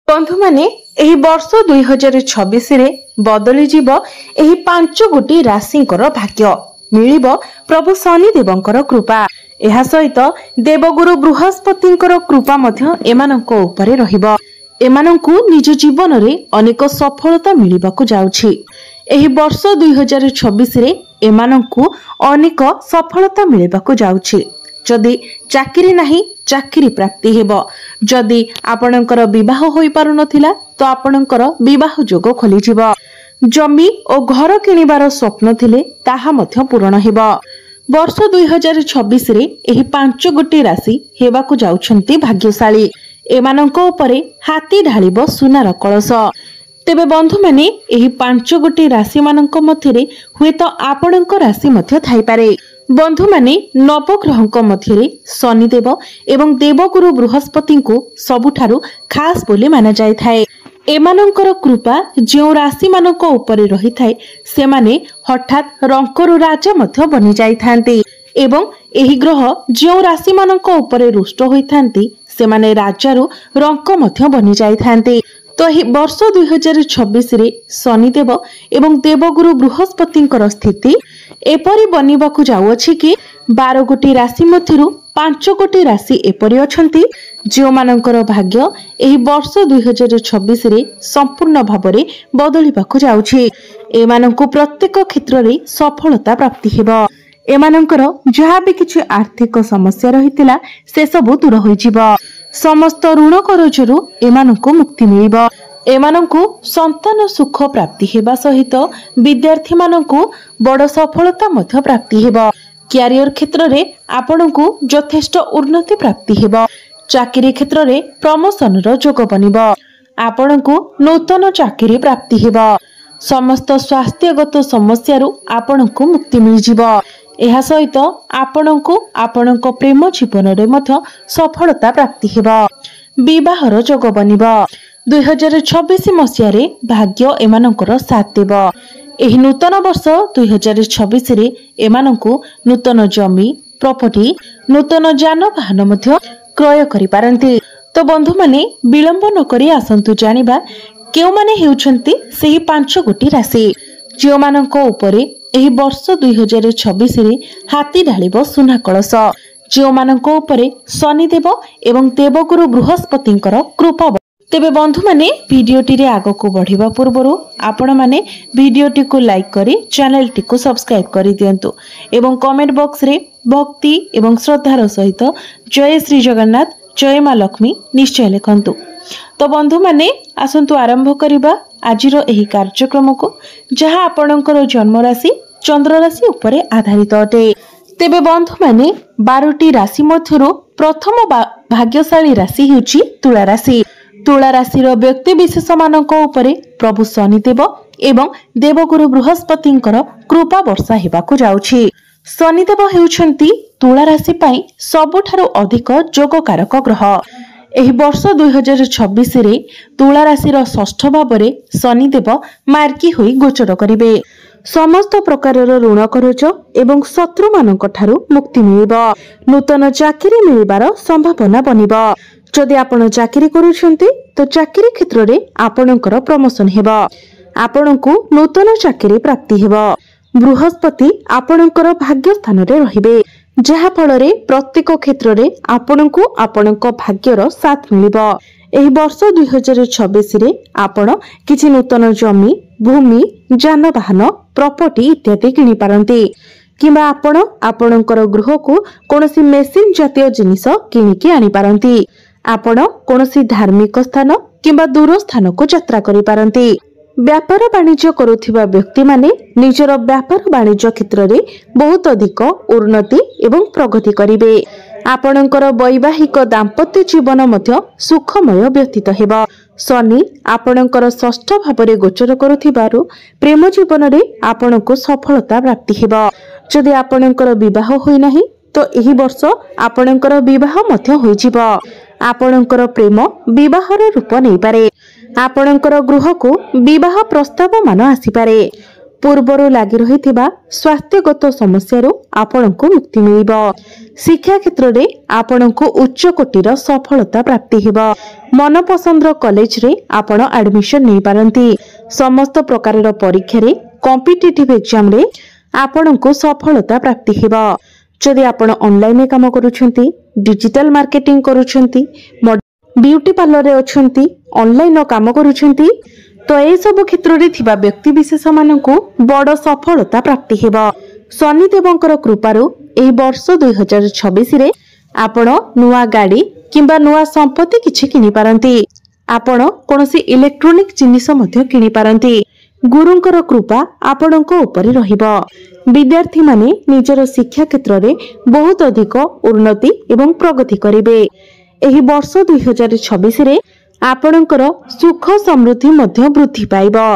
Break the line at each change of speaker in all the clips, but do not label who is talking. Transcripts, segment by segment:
बंधु माने एही वर्ष 2026 रे बदली जीव एही 5 गोटी राशिंकर भाग्य मिलिबो प्रभु शनि देवंकर कृपा। एहा सहित देवगुरु बृहस्पतिंकर कृपा मध्य एमानंको उपरे रहिबो। एमानंकु निज जीवन रे अनेक सफलता मिलिबाकु जाउछि। एही वर्ष 2026 रे एमानंकु अनेक सफलता मिलिबाकु जाउछि। जदि चाकरी नाही चाकरी प्राप्ति हेबो। जदि आपणकर विवाह होई पारु नथिला तो आपणकर विवाह जोग खोली जिवो। जमी और घर किनिबार स्वप्न थिले ताहा मध्य पूर्ण हेबो। वर्ष 2026 रे एही 5 गोटी राशि हेबाकु जाउछंती भाग्यशाली। एमानंको उपरे हाथी ढालिबो सुनार कळस। तेबे बंधु माने एही 5 गोटी राशि मानंको मध्यरे हुएत आपणको राशि मध्य थाई पारे। बंधु माने नवग्रहंक मध्यरे शनिदेव एवं देवगुरु बृहस्पति को सबुठारु खास बोली माना जाय थाए। एमानंकर कृपा जो राशि मानक उपरे रही थाए सेमाने हठात रंकरु राजा मध्य बनि जाय थांती एवं एही ग्रह जो राशि मानक उपरे रुष्ट होई थांती सेमाने राजारु रंक मध्य बनि जाय थांती। तो ही वर्ष 2026 रे शनिदेव एवं देवगुरु बृहस्पतिंकर स्थिति एपरि बनिबाकु जाउछि कि 12 गोटी राशि मध्यरु 5 गोटी राशि एपरि अछंती जो मानकर भाग्य एही वर्ष 2026 रे संपूर्ण भाबरे बदलिबाकु जाउछि। एमानंकु प्रत्येक क्षेत्र रे सफलता प्राप्ति हेबो। एमानंकर जहा भी किछि आर्थिक समस्या रहितिला से सब दूर होई जिवो। समस्त ऋण करजरु एमानंकु मुक्ति मिलिबो। एमानंकु संतान सुख प्राप्ति हेबा सहित विद्यार्थी मानंकु बड़ सफलता मध्य प्राप्ति हेबो। क्यारियर क्षेत्र रे आपनकु यथेष्ट उन्नति प्राप्ति हेबो। चाकरी क्षेत्र रे प्रमोशन रो जोग बनिबो। आपनकु नूतन चाकरी प्राप्ति हेबो। समस्त स्वास्थ्यगत समस्यारु आपनकु मुक्ति मिल जिवो। एहा सहित आपनकु आपनक प्रेम जीवन रे मध्य सफलता प्राप्ति हेबो। विवाहर जोग बनिबो। 2026 मसिया रे भाग्य एमानकर साथ देबो। एही नूतन वर्ष 2026 रे एमानकु नूतन जमी प्रॉपर्टी नूतन जानवाहन मध्य क्रय करि पारंती। तो बंधु माने विलंब न करी आसंतु जानिबा केउ माने हेउछंती सेही 5 गोटी राशि जो माननको उपरे एही वर्ष 2026 रे हाथी ढालिबो सुना कळस। जो माननको उपरे शनिदेव एवं देवगुरु बृहस्पतिंकर कृपा। तेबे बंधु माने वीडियोटी रे आगो को बढ़िबा पूर्वरु आपण माने वीडियोटी को लाइक करी चैनल टी को सब्सक्राइब करी दियंतु एवं कमेंट बॉक्स रे भक्ति एवं श्रद्धार सहित जय श्री जगन्नाथ जय मां लक्ष्मी निश्चय लिखंतु। तो बंधु माने आसंतु आरंभ करिबा आजिर एही कार्यक्रम को जहां आपणकर जन्म राशि चंद्र राशि उपरे आधारित अटे। तेबे बंधु माने 12टी राशि मध्यरु प्रथम भाग्यशाली राशि हेउची तुला राशि। तुला राशि रो व्यक्ति विशेष मानक उपरे प्रभु शनिदेव एवं देवगुरु बृहस्पतिंकर कृपा वर्षा हेबाकु जाउछि। शनिदेव हेउछंती तुला राशि पई सबुठारु अधिक जोगकारक ग्रह। एही वर्ष 2026 रे तुला राशि रो षष्ठ भावरे शनिदेव मार्की होई गोचर करिवे। समस्त प्रकारर ऋण करज एवं शत्रु मानक ठारू मुक्ति मिलिबो। नूतन चाकरी मिलिबार संभावना बनिबो। जदि आपण चाकरी करूछंती तो चाकरी क्षेत्र रे आपणकर प्रमोशन हेबो। आपणकु नूतन चाकरी प्राप्ति हेबो। बृहस्पति आपणकर भाग्य स्थान रे रहिबे जहा फल रे प्रत्येक क्षेत्र रे आपणकु आपणक भाग्यर साथ मिलिबो। एही वर्ष 2026 रे आपण किछि नूतन जमी भूमि जानवाहन प्रॉपर्टी इत्यादि किनि पारंती किबा आपण आपणकर गृह को कोनोसी मेसिन जातीय जिनिस किनिकि आनि पारंती। आपण कोनोसी धार्मिक स्थान किबा दूर स्थान को यात्रा करि पारंती। व्यापार वाणिज्य करुथिबा व्यक्ति माने निजर व्यापार वाणिज्य क्षेत्र रे बहुत अधिक उन्नति एवं प्रगति करिवे। आपणकर वैवाहिक दाम्पत्य जीवन मध्य सुखमय व्यतीत हेबो। शनि आपणकर षष्ठ भावरे गोचर करुथिबारु प्रेम जीवन रे आपणको सफलता प्राप्ति हेबो। जदि आपणकर विवाह होई नाही तो एही वर्ष आपणकर विवाह मध्य होई जिवो। आपणकर प्रेम विवाहर रूप नै पारे। आपणकर गृह को विवाह प्रस्ताव मान आसी पारे। पूर्वर लागि रहिथिबा स्वास्थ्यगत समस्यारो आपणको मुक्ति मिलिबो। शिक्षा क्षेत्र में आपनको उच्च कोटीर सफलता प्राप्ति हेबो। मन पसंदर कॉलेज रे आपण एडमिशन नहीं पारंती। समस्त प्रकार परीक्षा रे कॉम्पिटिटिव एग्जाम रे आपनको सफलता प्राप्ति हेबो। जदि आपण ऑनलाइन काम करूछंती, डिजिटल मार्केटिंग करूछंती, ब्यूटी पार्लर रे अछंती, ऑनलाइन काम करूछंती, तो ए सब क्षेत्र रे थिबा व्यक्ति विशेष मानकु बड़ सफलता प्राप्ति हेबो। शनिदेवंकर कृपारु एही वर्ष 2026 रे आपण नुआ गाड़ी किंबा नुआ संपत्ति किछि किनि पारंती। आपण कोनोसी इलेक्ट्रॉनिक जिनिस मध्ये किनि पारंती। गुरुंकर कृपा आपणको ऊपर रहिबो। विद्यार्थी माने निजर शिक्षा क्षेत्र रे बहुत अधिक उन्नति एवं प्रगति करिवे। एही वर्ष 2026 रे आपणकर सुख समृद्धि मध्ये वृद्धि पाइबो।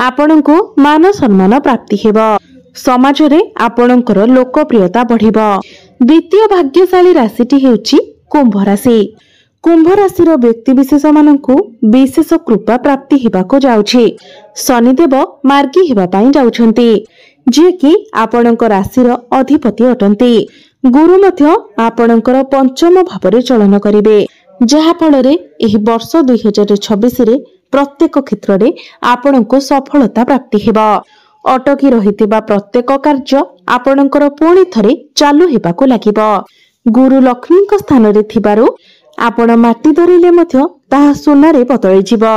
आपणको मान सम्मान प्राप्ति हेबो। समाज रे आपणकर लोकप्रियता बढ़िबो। द्वितीय भाग्यशाली राशिटी हेउची कुंभ राशि। कुंभ राशि व्यक्ति विशेष मानकु विशेष कृपा प्राप्ति हेबाको जाउछि। शनिदेव मार्गी हेबा पई जाउछंती, जे कि आपणक राशिर अधिपति अटंती। गुरु मध्य आपणकर पंचम भावरे चलन करिवे, जहा फଳରେ एही वर्ष 2026 रे प्रत्येक क्षेत्र रे आपणको सफलता प्राप्ति हेबा। अटकी रहितिबा प्रत्येक कार्य आपणकर पुणी थरे चालू हेबाको लागिबो। गुरु लक्ष्मीक स्थान रे थिबारु आपण माटी धरिले मध्य ताहा सोना रे बदली जिवो।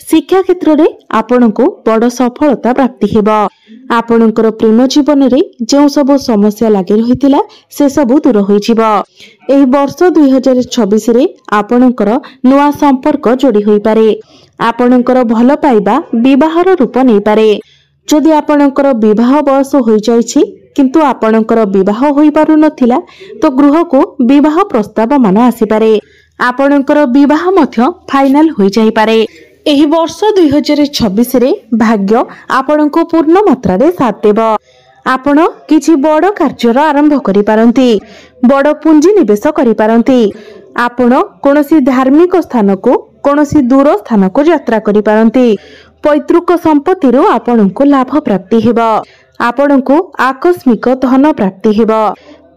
शिक्षा क्षेत्र रे आपणको बड़ सफलता प्राप्ति हेबो। आपणकर प्रेम जीवन रे जो सब समस्या लागि रहितिला से सब दूर होई जिवो। एही वर्ष 2026 रे आपणकर नुआ संपर्क जोड़ी होई पारे। आपणकर भल पाइबा विवाहर रूप नै पारे। जदि आपणकर विवाह बयस होई जाइछि किंतु आपणकर विवाह होई पारु नथिला तो गृह को विवाह प्रस्ताव मान आसी पारे। आपणकर विवाह मध्य फाइनल होई जाई पारे। एही वर्ष 2026 रे भाग्य आपणको पूर्ण मात्रा रे साथ देबो। आपण किछि बड़ कार्यर आरंभ करि पारंती, बड़ पुंजी निवेश करि पारंती। आपण कोनोसी धार्मिक स्थान को कोनोसी दूर स्थान को यात्रा करि पारंती। पैतृक संपत्ति रो आपणको लाभ प्राप्ति हेबो। आपणको आकस्मिक धन प्राप्ति हेबो।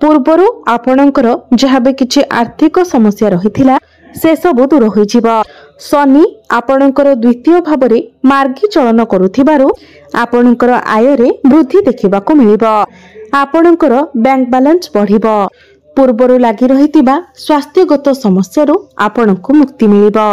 पूर्वरु आपणकर जहाबे किछि आर्थिक समस्या रहिथिला से सब दूर होई जिवो। शनि आपणकर द्वितीय भावरे मार्गी चलन करुथिबारु आपणकर आय रे वृद्धि देखिबाको मिलिबो। आपणकर बैंक बैलेंस बढ़िबो। पूर्वरु लागि रहितिबा स्वास्थ्यगत समस्यारु आपणको मुक्ति मिलिबो।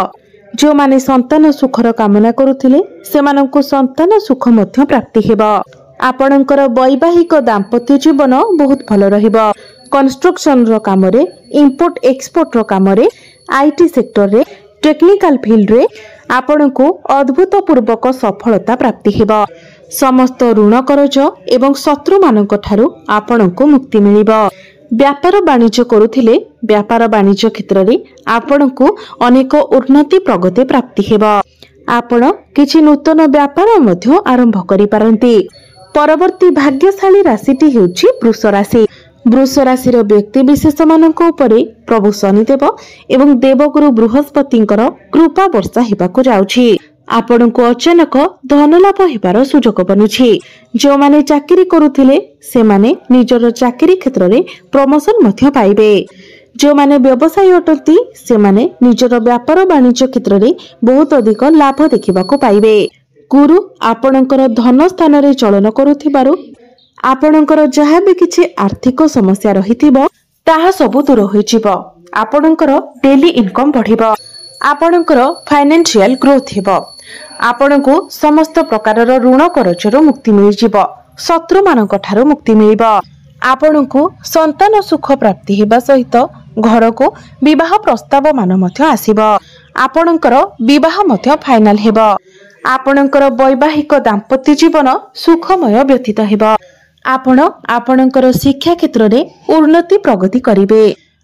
जो माने संतान सुखर कामना करुथिले सेमानंकु संतान सुख मध्य प्राप्ति हेबो। आपणकर वैवाहिक दाम्पत्य जीवन बहुत भल रहिबो। कंस्ट्रक्शन रो काम रे, इंपोर्ट एक्सपोर्ट रो काम रे, आईटी सेक्टर रे, टेक्निकल फील्ड रे आपणको अद्भुतपूर्वक सफलता प्राप्ति हेबो। समस्त ऋण करज एवं शत्रु मानक ठारू आपणको मुक्ति मिलिबो। व्यापार वाणिज्य करुथिले व्यापार वाणिज्य क्षेत्र रे आपणको अनेक उन्नति प्रगति प्राप्ति हेबो। आपण किछि नूतन व्यापार मध्य आरंभ करि पारंती। परवर्ती भाग्यशाली राशिटी हेउछि वृष राशि। वृष राशिर व्यक्ति विशेष मानक उपरे प्रभु शनिदेव एवं देवगुरु बृहस्पतिंकर कृपा वर्षा हेबाको जाउछि। आपणको अचानक धन लाभ हेबार सुजोग बनुछि। जो माने चाकरी करुथिले से माने निजर चाकरी क्षेत्र रे प्रमोशन मध्य पाइबे। जो माने व्यवसायी अटंती से माने निजर व्यापार वाणिज्य क्षेत्र रे बहुत अधिक लाभ देखिबाको पाइबे। गुरु आपणकर धन स्थान रे चलन करुथिबारु आपणकर जहा भी किछि आर्थिक समस्या रहिथिबो ताहा सब दूर होई जिवो। आपणकर डेली इनकम बढ़िबो। आपणकर फाइनेंशियल ग्रोथ हेबो। आपणको समस्त प्रकारर ऋण करजर मुक्ति मिल जिवो। शत्रु मानक ठारू मुक्ति मिलिबो। आपणको संतान सुख प्राप्ति हेबा सहित घर को विवाह प्रस्ताव मान मध्य आसीबो। आपणकर विवाह मध्य फाइनल हेबो। आपणकर वैवाहिक दाम्पत्य जीवन सुखमय व्यतीत हेबो। आपण आपणकर शिक्षा क्षेत्र रे उन्नति प्रगति करिवे।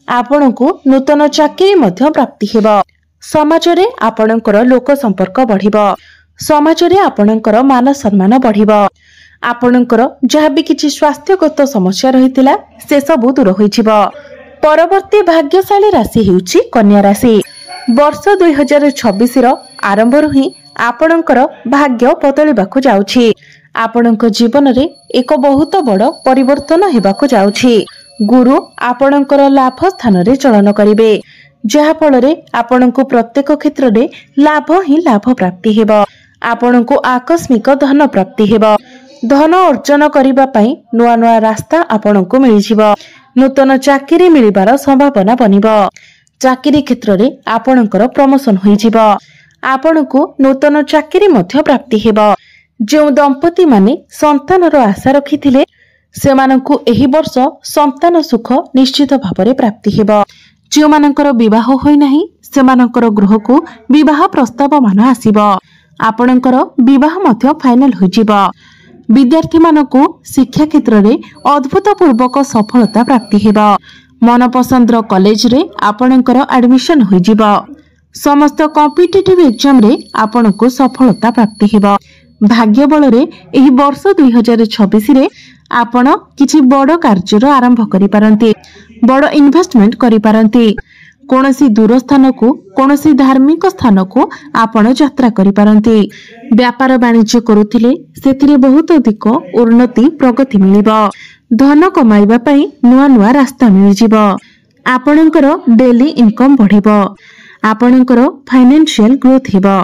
आपणको नूतन चाकरी मध्य प्राप्ति हेबो। समाज रे आपणकर लोक संपर्क बढ़िबो। समाज रे आपणकर मान सम्मान बढ़िबो। आपणकर जहा भी किछि स्वास्थ्यगत समस्या रहितिला से सब दूर होई जिवो। परवर्ती भाग्यशाली राशि हेउछि कन्या राशि। वर्ष 2026 रो आरंभ रु ही आपणकर भाग्य बदलिबाकू जाउछि। आपणक जीवन रे एक बहुत बड़ परिवर्तन हेबाकू जाउछि। गुरु आपणकर लाभ स्थान रे चलन करिवे जहा फଳରେ आपणको प्रत्येक क्षेत्र रे लाभ ही लाभ प्राप्ति हेबो। आपणको आकस्मिक धन प्राप्ति हेबो। धन अर्जन करिबा पई नुआ नुआ रास्ता आपणको मिलि जिवो। नूतन चाकरी मिलिबार संभावना बनिबो। चाकरी क्षेत्र रे आपणकर प्रमोशन होई जिवो। आपणको नूतन चाकरी मध्य प्राप्ति हेबो। जो दंपति माने संतानर आशा रखिथिले सेमानंकु एही वर्ष संतान सुख निश्चित भाବରେ प्राप्ति हेबो। जो मानकर विवाह होई नाही सेमानकर गृह को विवाह प्रस्ताव मान आसीबो। आपणकर विवाह मध्य फाइनल होई जिवो। विद्यार्थी मानकु शिक्षा क्षेत्र रे अद्भुतपूर्वक सफलता प्राप्ति हेबो। मनपसंदर कॉलेज रे आपणकर एडमिशन होई जिवो। समस्त कॉम्पिटिटिव एग्जाम रे आपणको सफलता प्राप्ति हेबो। भाग्य बल रे एही वर्ष 2026 रे आपण किछि बड़ कार्यर आरंभ करि पारंती। बड़ इन्वेस्टमेंट करि पारंती। कोनोसी दूर स्थान को कोनोसी धार्मिक स्थान को आपण यात्रा करि पारंती। व्यापार वाणिज्य करुथिले सेथिरे बहुत अधिक उन्नति प्रगति मिलिबो। धन कमाइबा पई नुआ नुआ रास्ता मिलि जिवो। आपणकर डेली इनकम बढ़िबो। आपणकर फाइनेंशियल ग्रोथ हेबो।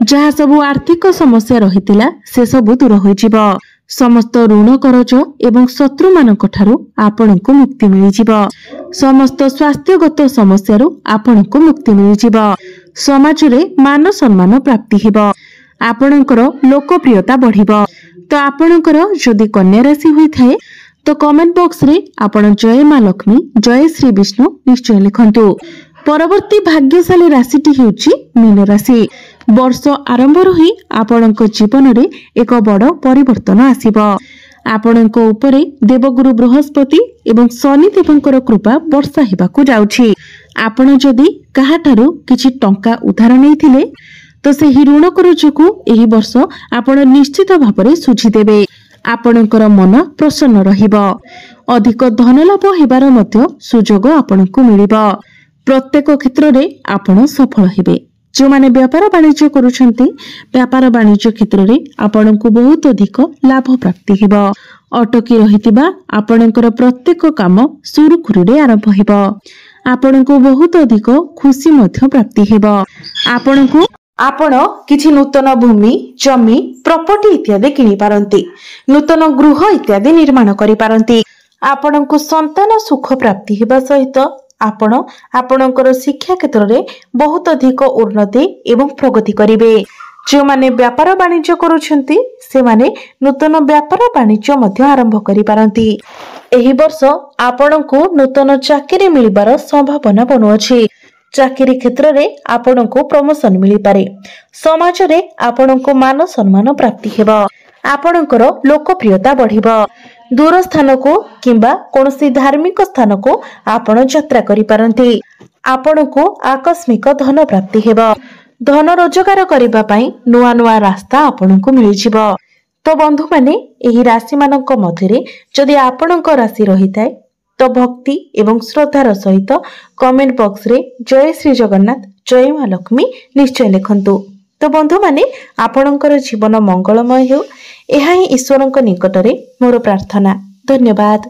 जहाँ सबु आर्थिक समस्या रहितिला से सबु दूर होई जिवो। समस्त ऋण करज एवं शत्रु मानक ठारू आपणको मुक्ति मिलि जिवो। समस्त स्वास्थ्यगत समस्यारू आपणको मुक्ति मिलि जिवो। समाज रे मान सम्मान प्राप्ति हेबो। आपणकर लोकप्रियता बढ़िबो। तो आपणकर जदि कन्या राशि होई थाए तो कमेंट बॉक्स रे आपण जय मां लक्ष्मी जय श्री विष्णु निश्चय लिखंतु। परवर्ती भाग्यशाली राशिटी हेउची मीन राशि। वर्ष आरंभ रही आपणक जीवन रे एक बड़ परिवर्तन आसीबो। आपणक उपरे देवगुरु बृहस्पति एवं शनि देवंकर कृपा वर्षा हेबाकू जाउछि। आपण जदि काहाठारू किछि टंका उधार नेइथिले तो सेही ऋण करजकू एही वर्ष आपण निश्चित भाବରେ सुझी देबे। आपणकर मन प्रसन्न रहिबो। अधिक धन लाभ हेबार मध्य सुजोग आपणकू मिलिबो। प्रत्येक क्षेत्र रे आपण सफल हेबे। जो माने व्यापार वाणिज्य करूछंती व्यापार वाणिज्य क्षेत्र रे आपणकू बहुत अधिक लाभ प्राप्ति हेबो। अटकी रहितिबा आपणकर प्रत्येक काम सुरुखुरुरे आरंभ हेबो। आपणकू बहुत अधिक खुशी मध्य प्राप्ति हेबो। आपणकू आपण किछि नूतन भूमि जमी प्रॉपर्टी इत्यादि किनि पारंती। नूतन गृह इत्यादि निर्माण करि पारंती। आपणकू संतान सुख प्राप्ति हेबा सहित आपण आपणकर शिक्षा क्षेत्र रे बहुत अधिक उन्नति एवं प्रगति करिवे। जो माने व्यापार वाणिज्य करूछंती से माने नूतन व्यापार वाणिज्य मध्य आरंभ करि पारंती। एही वर्ष आपणको नूतन चाकरी मिलिबार संभावना बनुअछि। चाकरी क्षेत्र रे आपणको प्रमोशन मिलि पारे। समाज रे आपणको मान सम्मान प्राप्ति हेबो। आपणकर लोकप्रियता बढ़िबो। दूर स्थान को किंबा कोनोसी धार्मिक स्थान को आपण यात्रा करि पारंती। आपणको आकस्मिक धन प्राप्ति हेबो। धन रोजगार करिबा पई नुआ नुआ रास्ता आपणको मिलि जिवो। तो बंधु माने एही राशि मानक मध्यरे जदि आपणक राशि रहिताय तो भक्ति एवं श्रद्धार सहित कमेंट बॉक्स रे जय श्री जगन्नाथ जय मां लक्ष्मी निश्चय लिखंतु। तो बंधु माने आपणकर जीवन मंगलमय हेउ एहा ही ईश्वरक निकटरे मोर प्रार्थना। धन्यवाद।